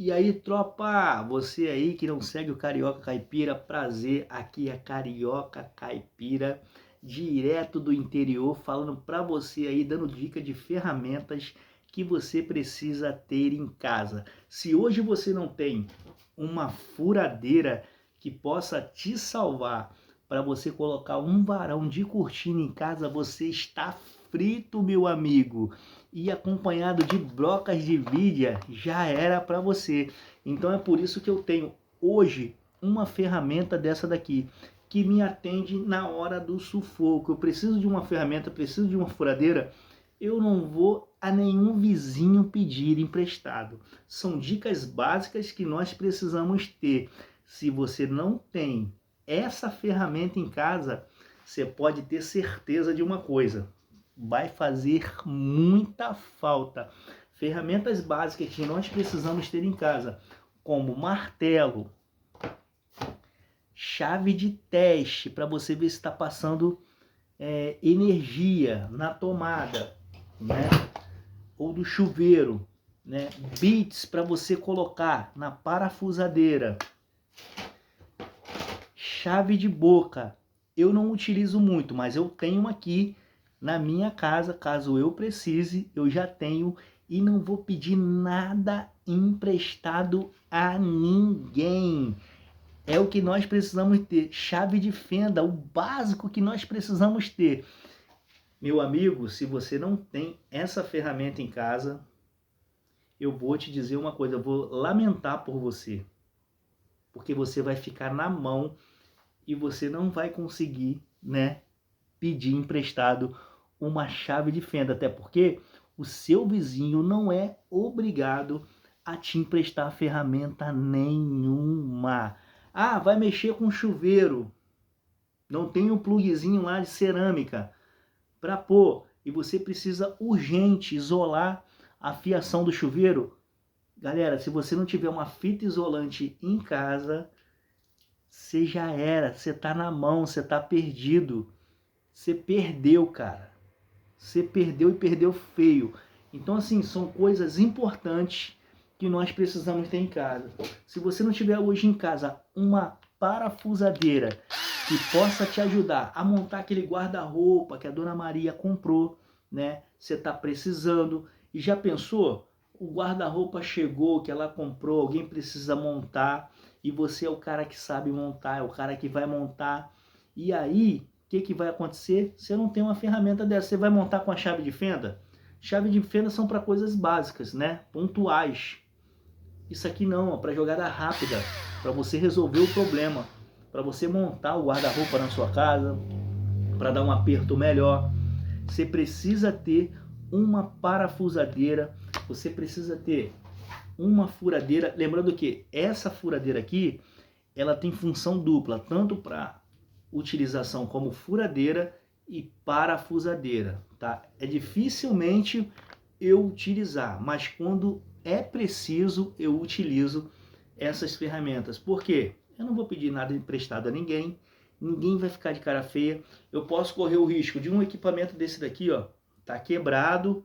E aí, tropa, você aí que não segue o Carioca Caipira, prazer, aqui é Carioca Caipira, direto do interior, falando pra você aí, dando dica de ferramentas que você precisa ter em casa. Se hoje você não tem uma furadeira que possa te salvar para você colocar um varão de cortina em casa, você está frito, meu amigo. E acompanhado de brocas de vidia, já era para você. Então é por isso que eu tenho hoje uma ferramenta dessa daqui, que me atende na hora do sufoco. Eu preciso de uma ferramenta, preciso de uma furadeira, eu não vou a nenhum vizinho pedir emprestado. São dicas básicas que nós precisamos ter. Se você não tem essa ferramenta em casa, você pode ter certeza de uma coisa: vai fazer muita falta. Ferramentas básicas que nós precisamos ter em casa, como martelo, chave de teste para você ver se está passando energia na tomada, né? Ou do chuveiro, né? Bits para você colocar na parafusadeira, chave de boca. Eu não utilizo muito, mas eu tenho aqui na minha casa, caso eu precise, eu já tenho e não vou pedir nada emprestado a ninguém. É o que nós precisamos ter, chave de fenda, o básico que nós precisamos ter. Meu amigo, se você não tem essa ferramenta em casa, eu vou te dizer uma coisa, eu vou lamentar por você, porque você vai ficar na mão e você não vai conseguir, né, pedir emprestado uma chave de fenda, até porque o seu vizinho não é obrigado a te emprestar ferramenta nenhuma. Ah, vai mexer com chuveiro, não tem um pluguezinho lá de cerâmica para pôr e você precisa urgente isolar a fiação do chuveiro. Galera, se você não tiver uma fita isolante em casa, você já era, você tá na mão, você tá perdido. Você perdeu, cara. Você perdeu e perdeu feio. Então, assim, são coisas importantes que nós precisamos ter em casa. Se você não tiver hoje em casa uma parafusadeira que possa te ajudar a montar aquele guarda-roupa que a Dona Maria comprou, né? Você está precisando. E já pensou? O guarda-roupa chegou, que ela comprou, alguém precisa montar e você é o cara que sabe montar, é o cara que vai montar. E aí, o que vai acontecer? Você não tem uma ferramenta dessa. Você vai montar com a chave de fenda? Chave de fenda são para coisas básicas, né? Pontuais. Isso aqui não, é para jogada rápida, para você resolver o problema, para você montar o guarda-roupa na sua casa, para dar um aperto melhor. Você precisa ter uma parafusadeira, você precisa ter uma furadeira. Lembrando que essa furadeira aqui, ela tem função dupla, tanto para utilização como furadeira e parafusadeira, tá? É dificilmente eu utilizar, mas quando é preciso eu utilizo essas ferramentas. Por quê? Eu não vou pedir nada emprestado a ninguém, ninguém vai ficar de cara feia. Eu posso correr o risco de um equipamento desse daqui, ó, tá quebrado,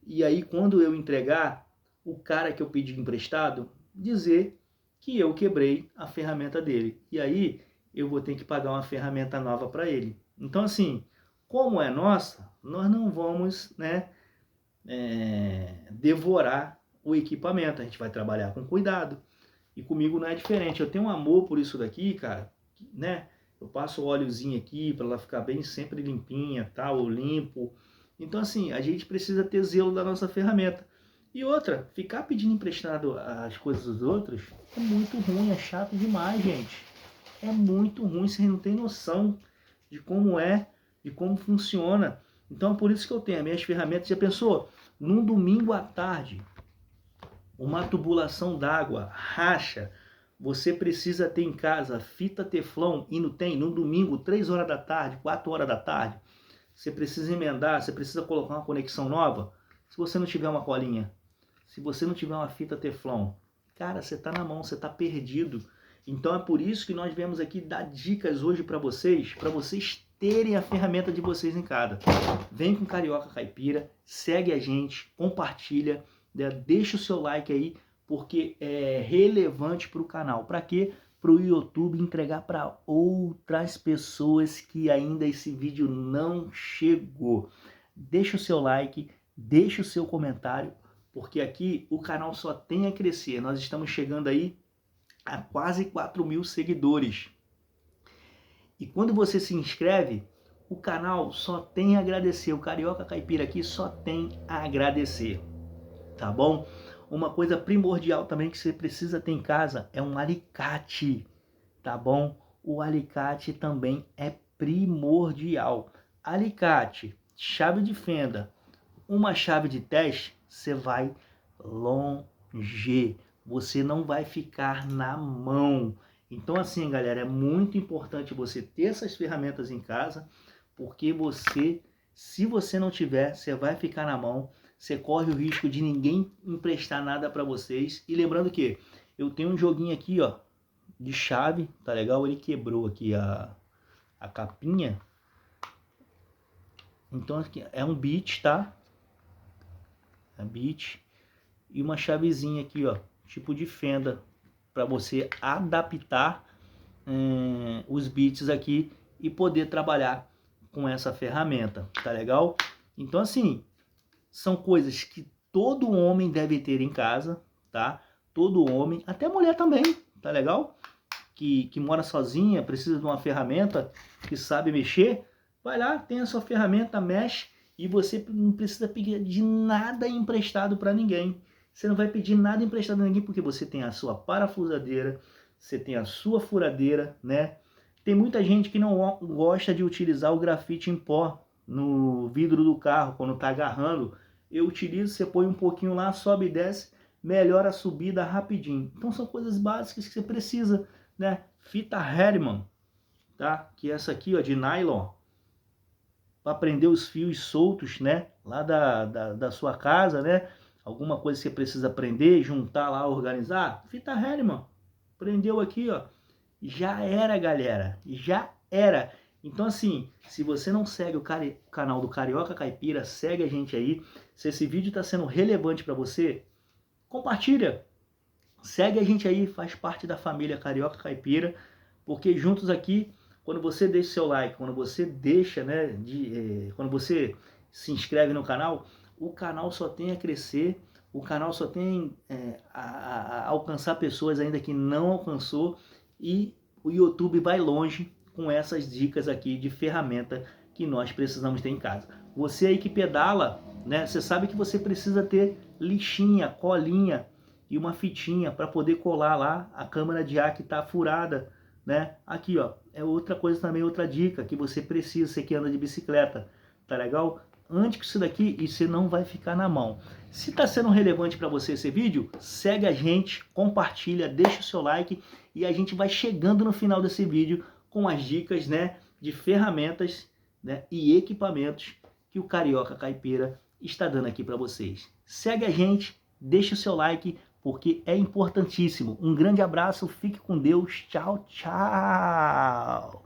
e aí quando eu entregar, o cara que eu pedi emprestado dizer que eu quebrei a ferramenta dele. E aí eu vou ter que pagar uma ferramenta nova para ele. Então, assim, como é nossa, nós não vamos, né, devorar o equipamento. A gente vai trabalhar com cuidado. E comigo não é diferente. Eu tenho um amor por isso daqui, cara, né? Eu passo o óleozinho aqui para ela ficar bem sempre limpinha, tal, eu limpo. Então, assim, a gente precisa ter zelo da nossa ferramenta. E outra, ficar pedindo emprestado as coisas dos outros é muito ruim, é chato demais, gente. É muito ruim, você não tem noção de como é, de como funciona. Então é por isso que eu tenho as minhas ferramentas. Já pensou? Num domingo à tarde, uma tubulação d'água racha, você precisa ter em casa fita teflon e não tem, no domingo, 3 horas da tarde, 4 horas da tarde, você precisa emendar, você precisa colocar uma conexão nova. Se você não tiver uma colinha, se você não tiver uma fita teflon, cara, você está na mão, você está perdido. Então é por isso que nós viemos aqui dar dicas hoje para vocês terem a ferramenta de vocês em casa. Vem com Carioca Caipira, segue a gente, compartilha, deixa o seu like aí, porque é relevante para o canal. Para quê? Para o YouTube entregar para outras pessoas que ainda esse vídeo não chegou. Deixa o seu like, deixa o seu comentário, porque aqui o canal só tem a crescer. Nós estamos chegando aí a quase 4.000 seguidores. E quando você se inscreve, o canal só tem a agradecer. O Carioca Caipira aqui só tem a agradecer. Tá bom? Uma coisa primordial também que você precisa ter em casa é um alicate. Tá bom? O alicate também é primordial. Alicate, chave de fenda, uma chave de teste, você vai longe. Você não vai ficar na mão. Então assim, galera, é muito importante você ter essas ferramentas em casa, porque se você não tiver, você vai ficar na mão. Você corre o risco de ninguém emprestar nada para vocês. E lembrando que eu tenho um joguinho aqui, ó, de chave, tá legal? Ele quebrou aqui a capinha. Então aqui é um bit, tá? É bit. E uma chavezinha aqui, ó, tipo de fenda, para você adaptar os bits aqui e poder trabalhar com essa ferramenta, tá legal? Então assim, são coisas que todo homem deve ter em casa, tá? Todo homem, até mulher também, tá legal? Que mora sozinha, precisa de uma ferramenta, que sabe mexer, vai lá, tem a sua ferramenta, mexe, e você não precisa pedir de nada emprestado para ninguém. Você não vai pedir nada emprestado a ninguém, porque você tem a sua parafusadeira, você tem a sua furadeira, né? Tem muita gente que não gosta de utilizar o grafite em pó no vidro do carro, quando tá agarrando. Eu utilizo, você põe um pouquinho lá, sobe e desce, melhora a subida rapidinho. Então são coisas básicas que você precisa, né? Fita Harriman, tá? Que é essa aqui, ó, de nylon, para prender os fios soltos, né? Lá da sua casa, né? Alguma coisa que você precisa prender, juntar lá, organizar. Fita Harriman, prendeu aqui, ó. Já era, galera, já era. Então assim, se você não segue o canal do Carioca Caipira, segue a gente aí. Se esse vídeo está sendo relevante para você, compartilha. Segue a gente aí, faz parte da família Carioca Caipira, porque juntos aqui, quando você deixa seu like, quando você deixa, né, quando você se inscreve no canal, o canal só tem a crescer, o canal só tem a alcançar pessoas ainda que não alcançou, e o YouTube vai longe com essas dicas aqui de ferramenta que nós precisamos ter em casa. Você aí que pedala, né, você sabe que você precisa ter lixinha, colinha e uma fitinha para poder colar lá a câmara de ar que está furada, né? Aqui, ó, é outra coisa também, outra dica que você precisa, você que anda de bicicleta, tá legal? Antes que isso daqui, e você não vai ficar na mão. Se está sendo relevante para você esse vídeo, segue a gente, compartilha, deixa o seu like e a gente vai chegando no final desse vídeo com as dicas, né, de ferramentas, né, e equipamentos que o Carioca Caipira está dando aqui para vocês. Segue a gente, deixa o seu like, porque é importantíssimo. Um grande abraço, fique com Deus, tchau, tchau!